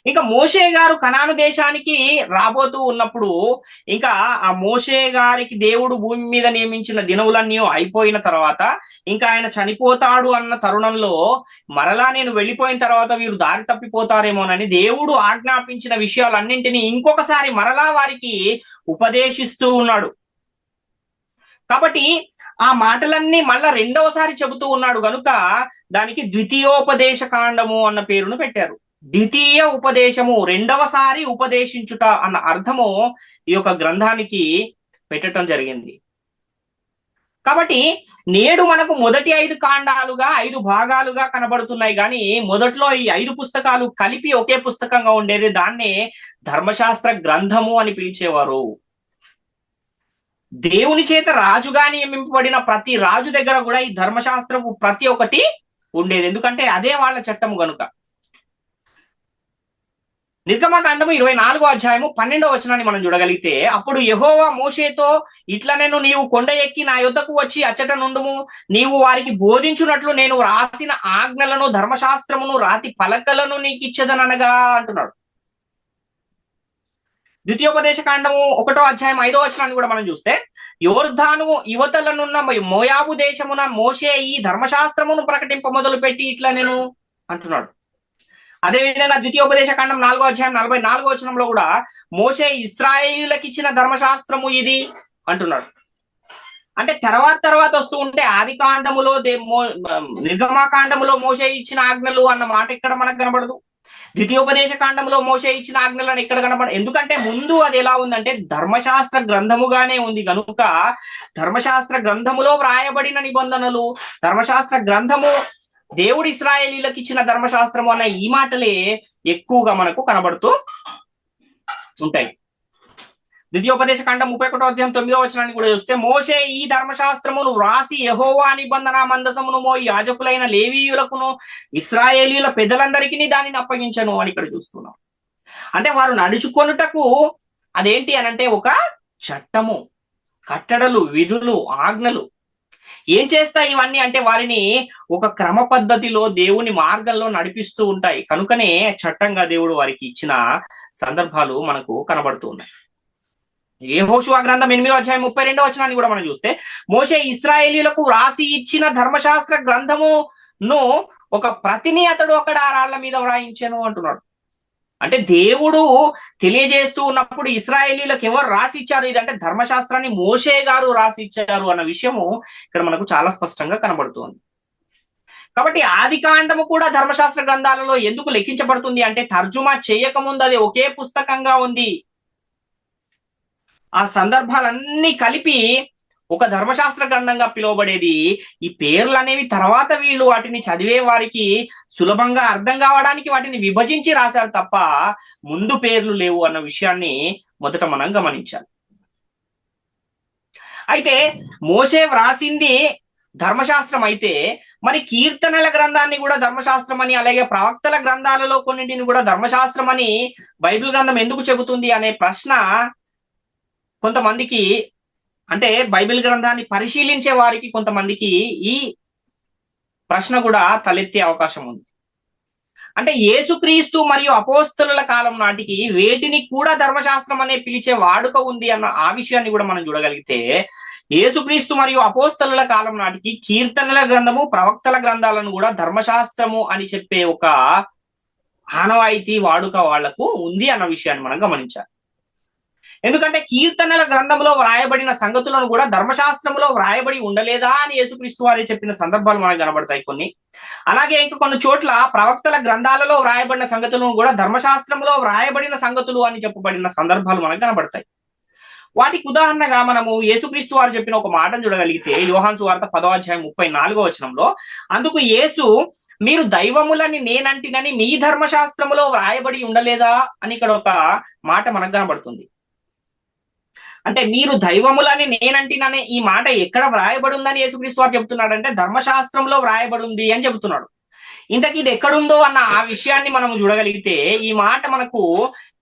ఇంకా మోషే గారు కనాను దేశానికి రాబోతూ ఉన్నప్పుడు, ఇంకా ఆ మోషే గారికి దేవుడు భూమి మీద నియమించిన దినములన్నీ అయిపోయిన తర్వాత, ఇంకా ఆయన చనిపోతాడు అన్న తరుణంలో మరలా నేను వెళ్ళిపోయిన తర్వాత వీరు దారి తప్పిపోతారేమోనని దేవుడు ఆజ్ఞాపించిన విషయాలన్నింటినీ ఇంకొకసారి మరలా వారికి ఉపదేశిస్తూ ఉన్నాడు. కాబట్టి ఆ మాటలన్నీ మళ్ళా రెండవసారి చెబుతూ ఉన్నాడు గనుక దానికి ద్వితీయోపదేశ కాండము అన్న పేరును పెట్టారు. ద్వితీయ ఉపదేశము, రెండవసారి ఉపదేశించుట అన్న అర్థము ఈ యొక్క గ్రంథానికి పెట్టడం జరిగింది. కాబట్టి నేడు మనకు మొదటి 5 కాండాలుగా 5 భాగాలుగా కనబడుతున్నాయి, కానీ మొదట్లో ఈ 5 పుస్తకాలు కలిపి ఒకే పుస్తకంగా ఉండేది. దాన్నే ధర్మశాస్త్ర గ్రంథము అని పిలిచేవారు. దేవుని చేత రాజుగా నియమింపబడిన ప్రతి రాజు దగ్గర కూడా ఈ ధర్మశాస్త్రము ప్రతి ఒక్కటి ఉండేది. ఎందుకంటే అదే వాళ్ళ చట్టము గనుక. నిర్గమకాండము 24వ అధ్యాయము 12వ వచనాన్ని మనం చూడగలిగితే, అప్పుడు యెహోవా మోషేతో ఇట్లా, నేను నీవు కొండ ఎక్కి నా యొద్దకు వచ్చి అచ్చట నుండుము, నీవు వారికి బోధించున్నట్లు నేను రాసిన ఆజ్ఞలను ధర్మశాస్త్రమును రాతి పలకలను నీకు ఇచ్చేదనగా అంటున్నాడు. ద్వితీయోపదేశ కాండము 1వ అధ్యాయం 5వ వచనాన్ని కూడా మనం చూస్తే, యోర్ధాను యువతలనున్న మోయాబు దేశమున మోషే ఈ ధర్మశాస్త్రమును ప్రకటింప మొదలు పెట్టి ఇట్లా నేను అంటున్నాడు. అదేవిధంగా ద్వితీయోపదేశ కాండం 4వ అధ్యాయం 44వ వచనంలో కూడా మోషే ఇశ్రాయేలులకు ఇచ్చిన ధర్మశాస్త్రము ఇది అంటున్నాడు. అంటే తర్వాత వస్తూ ఉంటే ఆది కాండములో నిర్గమాకాండములో మోషే ఇచ్చిన ఆజ్ఞలు అన్న మాట ఇక్కడ మనకు కనబడదు. ద్వితీయోపదేశ కాండంలో మోషే ఇచ్చిన ఆజ్ఞలను ఇక్కడ కనబడదు. ఎందుకంటే ముందు అది ఎలా ఉందంటే ధర్మశాస్త్ర గ్రంథముగానే ఉంది కనుక, ధర్మశాస్త్ర గ్రంథములో వ్రాయబడిన నిబంధనలు, ధర్మశాస్త్ర గ్రంథము దేవుడు ఇశ్రాయేలీలకు ఇచ్చిన ధర్మశాస్త్రము అన్న ఈ మాటలే ఎక్కువగా మనకు కనబడుతూ ఉంటాయి. ద్వితీయోపదేశ కాండం 31వ అధ్యాయం 9వ వచనాన్ని కూడా చూస్తే, మోషే ఈ ధర్మశాస్త్రమును వ్రాసి యెహోవా నిబంధన మందసమును మోయి యాజకులైన లేవీయులకును ఇశ్రాయేలీయుల పెద్దలందరికీ దానిని అప్పగించను అని ఇక్కడ చూస్తున్నాం. అంటే వారు నడుచుకొనుటకు అదేంటి అనంటే ఒక చట్టము, కట్టడలు, విధులు, ఆజ్ఞలు. ఏం చేస్తాయి ఇవన్నీ అంటే వారిని ఒక క్రమ పద్ధతిలో దేవుని మార్గంలో నడిపిస్తూ ఉంటాయి. కనుకనే చట్టంగా దేవుడు వారికి ఇచ్చిన సందర్భాలు మనకు కనబడుతూ ఉన్నాయి. యెహోషువ గ్రంథం 8వ అధ్యాయం 32వ వచనాన్ని కూడా మనం చూస్తే, మోషే ఇశ్రాయేలీయులకు రాసి ఇచ్చిన ధర్మశాస్త్ర గ్రంథమును ఒక ప్రతిని అతడు అక్కడ ఆ రాళ్ల మీద వ్రాయించాను అంటున్నాడు. అంటే దేవుడు తెలియజేస్తూ ఉన్నప్పుడు ఇశ్రాయేలీలకు ఎవరు రాసి ఇచ్చారు ఇదంటే ధర్మశాస్త్రాన్ని మోషే గారు రాసి ఇచ్చారు అన్న విషయము ఇక్కడ మనకు చాలా స్పష్టంగా కనబడుతుంది. కాబట్టి ఆది కాండము కూడా ధర్మశాస్త్ర గ్రంథాలలో ఎందుకు లెక్కించబడుతుంది అంటే తర్జుమా చేయకముందు అది ఒకే పుస్తకంగా ఉంది. ఆ సందర్భాలన్నీ కలిపి ఒక ధర్మశాస్త్ర గ్రంథంగా పిలువబడేది. ఈ పేర్లు అనేవి తర్వాత వీళ్ళు వాటిని చదివే వారికి సులభంగా అర్థం కావడానికి వాటిని విభజించి రాశారు తప్ప ముందు పేర్లు లేవు అన్న విషయాన్ని మొదట మనం గమనించాలి. అయితే మోషే వ్రాసింది ధర్మశాస్త్రం అయితే మరి కీర్తనల గ్రంథాన్ని కూడా ధర్మశాస్త్రం అని, అలాగే ప్రవక్తల గ్రంథాలలో కొన్నింటిని కూడా ధర్మశాస్త్రం అని బైబిల్ గ్రంథం ఎందుకు చెబుతుంది అనే ప్రశ్న కొంతమందికి, అంటే బైబిల్ గ్రంథాన్ని పరిశీలించే వారికి కొంతమందికి ఈ ప్రశ్న కూడా తలెత్తే అవకాశం ఉంది. అంటే యేసుక్రీస్తు మరియు అపోస్తలుల కాలం నాటికి వేటిని కూడా ధర్మశాస్త్రం అనే పిలిచే వాడుక ఉంది అన్న ఆ విషయాన్ని కూడా మనం చూడగలిగితే, యేసుక్రీస్తు మరియు అపోస్తలుల కాలం నాటికి కీర్తనల గ్రంథము, ప్రవక్తల గ్రంథాలను కూడా ధర్మశాస్త్రము అని చెప్పే ఒక ఆనవాయితీ వాడుక వాళ్లకు ఉంది అన్న విషయాన్ని మనం గమనించాలి. ఎందుకంటే కీర్తనల గ్రంథంలో వ్రాయబడిన సంగతులను కూడా ధర్మశాస్త్రంలో వ్రాయబడి ఉండలేదా అని యేసుక్రీస్తు వారే చెప్పిన సందర్భాలు మనకు కనబడతాయి కొన్ని. అలాగే ఇంకా కొన్ని చోట్ల ప్రవక్తల గ్రంథాలలో వ్రాయబడిన సంగతులను కూడా ధర్మశాస్త్రంలో వ్రాయబడిన సంగతులు అని చెప్పబడిన సందర్భాలు మనకు కనబడతాయి. వాటికి ఉదాహరణగా మనము యేసుక్రీస్తు వారు చెప్పిన ఒక మాటను చూడగలిగితే, యోహాను సువార్త 10వ అధ్యాయం 34వ వచనంలో, అందుకు యేసు, మీరు దైవములని నేనంటినని మీ ధర్మశాస్త్రములో వ్రాయబడి ఉండలేదా అని ఇక్కడ ఒక మాట మనకు కనబడుతుంది. అంటే మీరు దైవములని నేనంటిననే ఈ మాట ఎక్కడ వ్రాయబడి ఉందని యేసుక్రీస్తు వారు చెబుతున్నాడంటే ధర్మశాస్త్రంలో వ్రాయబడి ఉంది అని చెబుతున్నాడు. ఇంతకీ ఇది ఎక్కడుందో అన్న ఆ విషయాన్ని మనం చూడగలిగితే ఈ మాట మనకు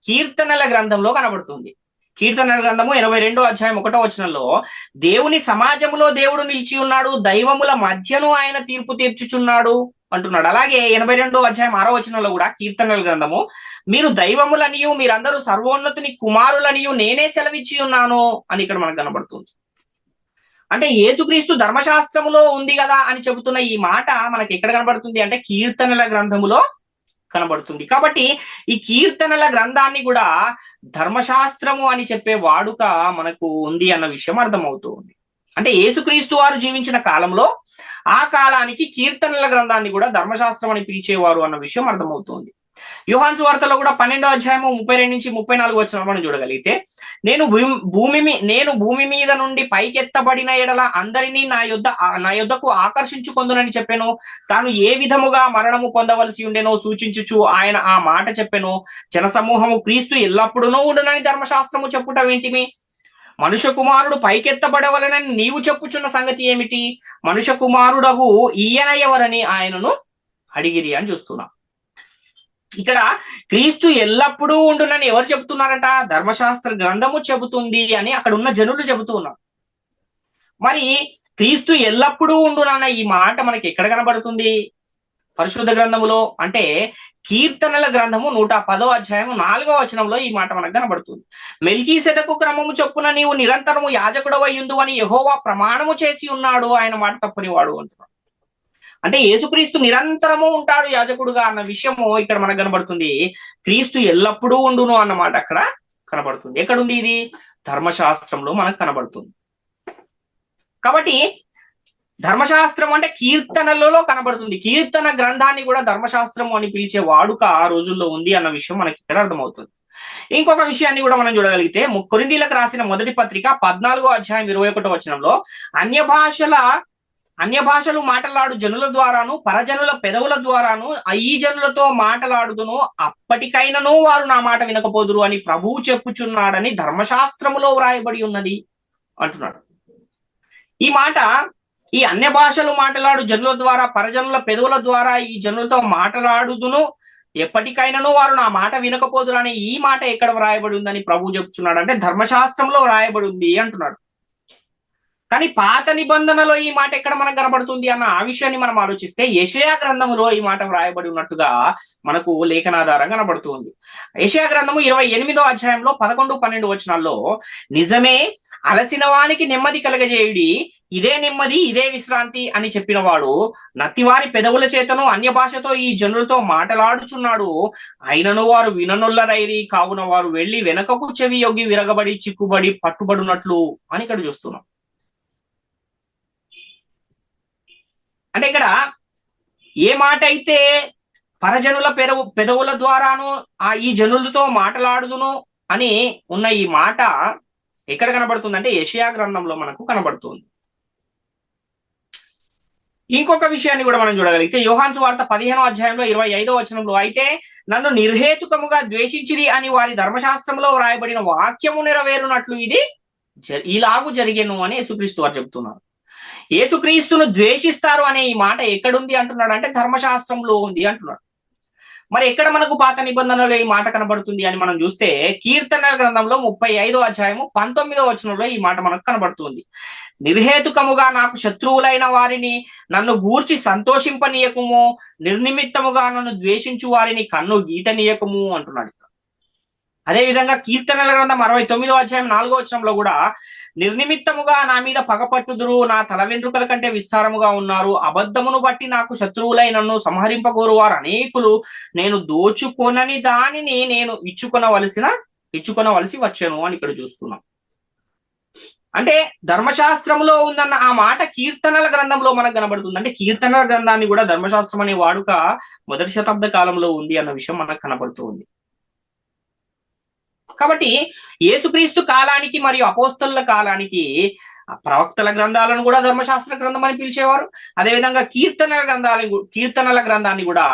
కీర్తనల గ్రంథంలో కనబడుతుంది. కీర్తనల గ్రంథము 82వ అధ్యాయం 1వ వచనంలో, దేవుని సమాజములో దేవుడు నిలిచి ఉన్నాడు, దైవముల మధ్యను ఆయన తీర్పు తీర్చుచున్నాడు అంటున్నాడు. అలాగే 82వ అధ్యాయం 6వ వచనంలో కూడా కీర్తనల గ్రంథము, మీరు దైవములనియు మీరందరూ సర్వోన్నతుని కుమారులనియు నేనే సెలవిచ్చి ఉన్నాను అని ఇక్కడ మనకు కనబడుతుంది. అంటే యేసుక్రీస్తు ధర్మశాస్త్రములో ఉంది కదా అని చెబుతున్న ఈ మాట మనకి ఎక్కడ కనబడుతుంది అంటే కీర్తనల గ్రంథములో కనబడుతుంది. కాబట్టి ఈ కీర్తనల గ్రంథాన్ని కూడా ధర్మశాస్త్రము అని చెప్పే వాడుక మనకు ఉంది అన్న విషయం అర్థమవుతూ ఉంది. అంటే యేసుక్రీస్తు వారు జీవించిన కాలంలో ఆ కాలానికి కీర్తనల గ్రంథాన్ని కూడా ధర్మశాస్త్రం అని పిలిచేవారు అన్న విషయం అర్థమవుతుంది. యోహాను సువార్తలో కూడా 12వ అధ్యాయము 32 నుంచి 34 వచనాలు మనం చూడగలిగితే, నేను భూమి మీద నుండి పైకెత్తబడిన ఎడల అందరినీ నా యొద్దకు ఆకర్షించుకొందునని చెప్పాను. తాను ఏ విధముగా మరణము పొందవలసి ఉండేనో సూచించుచు ఆయన ఆ మాట చెప్పాను. జనసమూహము క్రీస్తు ఎల్లప్పుడూ ఉండునని ధర్మశాస్త్రము చెప్పుట వింటిమి. మనుష్య కుమారుడు పైకెత్తబడవలనని నీవు చెప్పుచున్న సంగతి ఏమిటి? మనుష్య కుమారుడగు ఈయన ఎవరని ఆయనను అడిగిరి అని చూస్తున్నాం. ఇక్కడ క్రీస్తు ఎల్లప్పుడూ ఉండునని ఎవరు చెబుతున్నారట? ధర్మశాస్త్ర గ్రంథము చెబుతుంది అని అక్కడ ఉన్న జనులు చెబుతూ ఉన్నారు. మరి క్రీస్తు ఎల్లప్పుడూ ఉండునన్న ఈ మాట మనకి ఎక్కడ కనబడుతుంది? పరిశుద్ధ గ్రంథములో, అంటే కీర్తనల గ్రంథము 110వ అధ్యాయం 4వ వచనంలో ఈ మాట మనకు కనబడుతుంది. మెల్కీసెదకు క్రమము చొప్పున నీవు నిరంతరము యాజకుడవయ్యుందు అని యెహోవా ప్రమాణము చేసి ఉన్నాడు, ఆయన మాట తప్పని వాడు అంటున్నాడు. అంటే యేసుక్రీస్తు నిరంతరము ఉంటాడు యాజకుడుగా అన్న విషయము ఇక్కడ మనకు కనబడుతుంది. క్రీస్తు ఎల్లప్పుడూ ఉండును అన్నమాట అక్కడ కనబడుతుంది. ఎక్కడుంది ఇది? ధర్మశాస్త్రంలో మనకు కనబడుతుంది. కాబట్టి ధర్మశాస్త్రం అంటే కీర్తనలలో కనబడుతుంది. కీర్తన గ్రంథాన్ని కూడా ధర్మశాస్త్రము అని పిలిచే వాడుక ఆ రోజుల్లో ఉంది అన్న విషయం మనకి ఇక్కడ అర్థమవుతుంది. ఇంకొక విషయాన్ని కూడా మనం చూడగలిగితే కొరింథీయులకు రాసిన మొదటి పత్రిక 14వ అధ్యాయం 21వ వచనంలో అన్య భాషలు మాట్లాడు జనుల ద్వారాను పరజనుల పెదవుల ద్వారాను ఈ జనులతో మాట్లాడుదును, అప్పటికైనను వారు నా మాట వినకపోదురు అని ప్రభువు చెప్పుచున్నాడని ధర్మశాస్త్రములో వ్రాయబడి ఉన్నది అంటున్నాడు. ఈ మాట, ఈ అన్య భాషలు మాట్లాడు జనుల ద్వారా పరజనుల పెదవుల ద్వారా ఈ జనులతో మాట్లాడుదును, ఎప్పటికైనాను వారు నా మాట వినకపోదురు అని ఈ మాట ఎక్కడ వ్రాయబడి ఉందని ప్రభువు చెప్తున్నాడు? అంటే ధర్మశాస్త్రంలో వ్రాయబడి ఉంది అంటున్నాడు. కానీ పాత నిబంధనలో ఈ మాట ఎక్కడ మనకు కనబడుతుంది అన్న ఆ విషయాన్ని మనం ఆలోచిస్తే యెషయా గ్రంథములో ఈ మాట వ్రాయబడి ఉన్నట్టుగా మనకు లేఖనాధారం కనబడుతుంది. యెషయా గ్రంథము 28వ అధ్యాయంలో 11-12 వచనాల్లో, నిజమే అలసిన వానికి నెమ్మది కలగజేయుడి, ఇదే నెమ్మది ఇదే విశ్రాంతి అని చెప్పిన వాడు నత్తివారి పెదవుల చేతను అన్య భాషతో ఈ జనులతో మాట్లాడుచున్నాడు, అయినను వారు విననొల్లరైరి, కావున వారు వెళ్లి వెనకకు చెవి యొగ్గి విరగబడి చిక్కుబడి పట్టుబడినట్లు అని ఇక్కడ చూస్తున్నాం. అంటే ఇక్కడ ఏ మాట అయితే పరజనుల పెదవుల ద్వారాను ఈ జనులతో మాట్లాడుదును అని ఉన్న ఈ మాట ఎక్కడ కనబడుతుంది అంటే యెషయా గ్రంథంలో మనకు కనబడుతుంది. ఇంకొక విషయాన్ని కూడా మనం చూడగలిగితే యోహాను సువార్త 15వ అధ్యాయంలో 25వ వచనంలో, అయితే నన్ను నిర్హేతుకముగా ద్వేషించిరి అని వారి ధర్మశాస్త్రంలో వ్రాయబడిన వాక్యము నెరవేరునట్లు ఇది ఇలాగు జరిగేను అని యేసుక్రీస్తు వారు చెప్తున్నారు. యేసుక్రీస్తును ద్వేషిస్తారు అనే ఈ మాట ఎక్కడుంది అంటున్నాడు అంటే ధర్మశాస్త్రంలో ఉంది అంటున్నాడు. మరి ఎక్కడ మనకు పాత నిబంధనలో ఈ మాట కనబడుతుంది అని మనం చూస్తే కీర్తనల గ్రంథంలో 35వ అధ్యాయము 19వ వచనంలో ఈ మాట మనకు కనబడుతుంది. నిర్హేతుకముగా నాకు శత్రువులైన వారిని నన్ను గూర్చి సంతోషింపనీయకము, నిర్నిమిత్తముగా నన్ను ద్వేషించు వారిని కన్ను గీటనీయకము అంటున్నాడు. అదేవిధంగా కీర్తనల గ్రంథం 69వ అధ్యాయం 4వ వచనంలో కూడా, నిర్నిమిత్తముగా నా మీద పగపట్టుదురు, నా తల వెంట్రుకల కంటే విస్తారముగా ఉన్నారు, అబద్ధమును బట్టి నాకు శత్రువులై నన్ను సంహరింపగోరు వారు అనేకులు, నేను దోచుకొనని దానిని నేను ఇచ్చుకొనవలసి వచ్చాను అని ఇక్కడ చూస్తున్నాం. అంటే ధర్మశాస్త్రంలో ఉందన్న ఆ మాట కీర్తనల గ్రంథంలో మనకు కనబడుతుంది. అంటే కీర్తనల గ్రంథాన్ని కూడా ధర్మశాస్త్రం అనే వాడుక మొదటి శతాబ్ద కాలంలో ఉంది అన్న విషయం మనకు కనబడుతూ ఉంది. కాబట్టి యేసుక్రీస్తు కాలానికి మరియు అపోస్తలుల కాలానికి ప్రవక్తల గ్రంథాలను కూడా ధర్మశాస్త్ర గ్రంథం అని పిలిచేవారు. అదేవిధంగా కీర్తనల గ్రంథాన్ని కూడా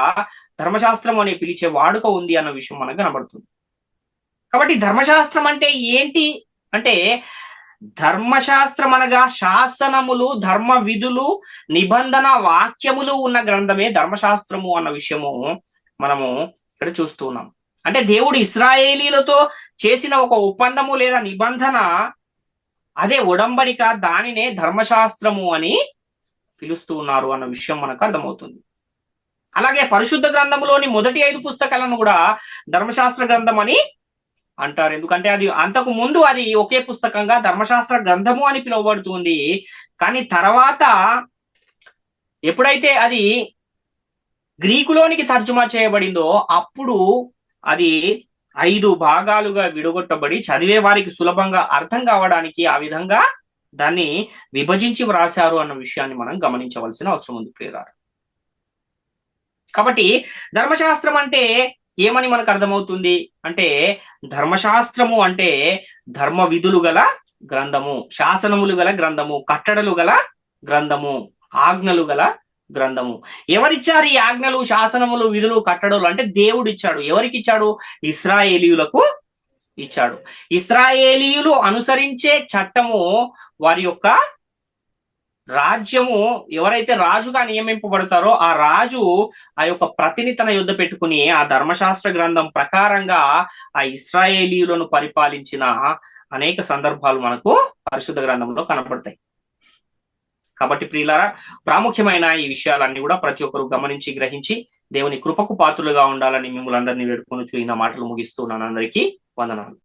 ధర్మశాస్త్రం అని పిలిచే వాడుక ఉంది అన్న విషయం మనకు కనబడుతుంది. కాబట్టి ధర్మశాస్త్రం అంటే ఏంటి అంటే, ధర్మశాస్త్రం అనగా శాసనములు, ధర్మ విధులు, నిబంధన వాక్యములు ఉన్న గ్రంథమే ధర్మశాస్త్రము అన్న విషయము మనము ఇక్కడ చూస్తున్నాం. అంటే దేవుడు ఇశ్రాయేలీలతో చేసిన ఒక ఒప్పందము లేదా నిబంధన, అదే ఒడంబడిక, దానినే ధర్మశాస్త్రము అని పిలుస్తూ ఉన్నారు అన్న విషయం మనకు అర్థమవుతుంది. అలాగే పరిశుద్ధ గ్రంథములోని మొదటి 5 పుస్తకాలను కూడా ధర్మశాస్త్ర గ్రంథం అని అంటారు. ఎందుకంటే అది అంతకు ముందు అది ఒకే పుస్తకంగా ధర్మశాస్త్ర గ్రంథము అని పిలువబడుతుంది. కానీ తర్వాత ఎప్పుడైతే అది గ్రీకులోనికి తర్జుమా చేయబడిందో అప్పుడు అది 5 భాగాలుగా విడగొట్టబడి చదివే వారికి సులభంగా అర్థం కావడానికి ఆ విధంగా దాన్ని విభజించి వ్రాశారు అన్న విషయాన్ని మనం గమనించవలసిన అవసరం ఉంది ప్రియులారా. కాబట్టి ధర్మశాస్త్రం అంటే ఏమని మనకు అర్థమవుతుంది అంటే, ధర్మశాస్త్రము అంటే ధర్మ విధులు గల గ్రంథము, శాసనములు గల గ్రంథము, కట్టడలు గల గ్రంథము, ఆజ్ఞలు గల గ్రంథము. ఎవరిచ్చారు ఈ ఆజ్ఞలు, శాసనములు, విధులు, కట్టడలు అంటే దేవుడు ఇచ్చాడు. ఎవరికి ఇచ్చాడు? ఇశ్రాయేలీయులకు ఇచ్చాడు. ఇశ్రాయేలీయులు అనుసరించే చట్టము వారి యొక్క రాజ్యము ఎవరైతే రాజుగా నియమింపబడతారో ఆ రాజు ఆ యొక్క ప్రతిని తన యుద్ధ పెట్టుకుని ఆ ధర్మశాస్త్ర గ్రంథం ప్రకారంగా ఆ ఇస్రాయేలీయులను పరిపాలించిన అనేక సందర్భాలు మనకు పరిశుద్ధ గ్రంథంలో కనబడతాయి. కాబట్టి ప్రియులారా, ప్రాముఖ్యమైన ఈ విషయాలన్నీ కూడా ప్రతి ఒక్కరు గమనించి గ్రహించి దేవుని కృపకు పాత్రులుగా ఉండాలని మిమ్మల్ని అందరినీ వేడుకొని ఈ నా మాటలు ముగిస్తున్నాను. అందరికీ వందనాలు.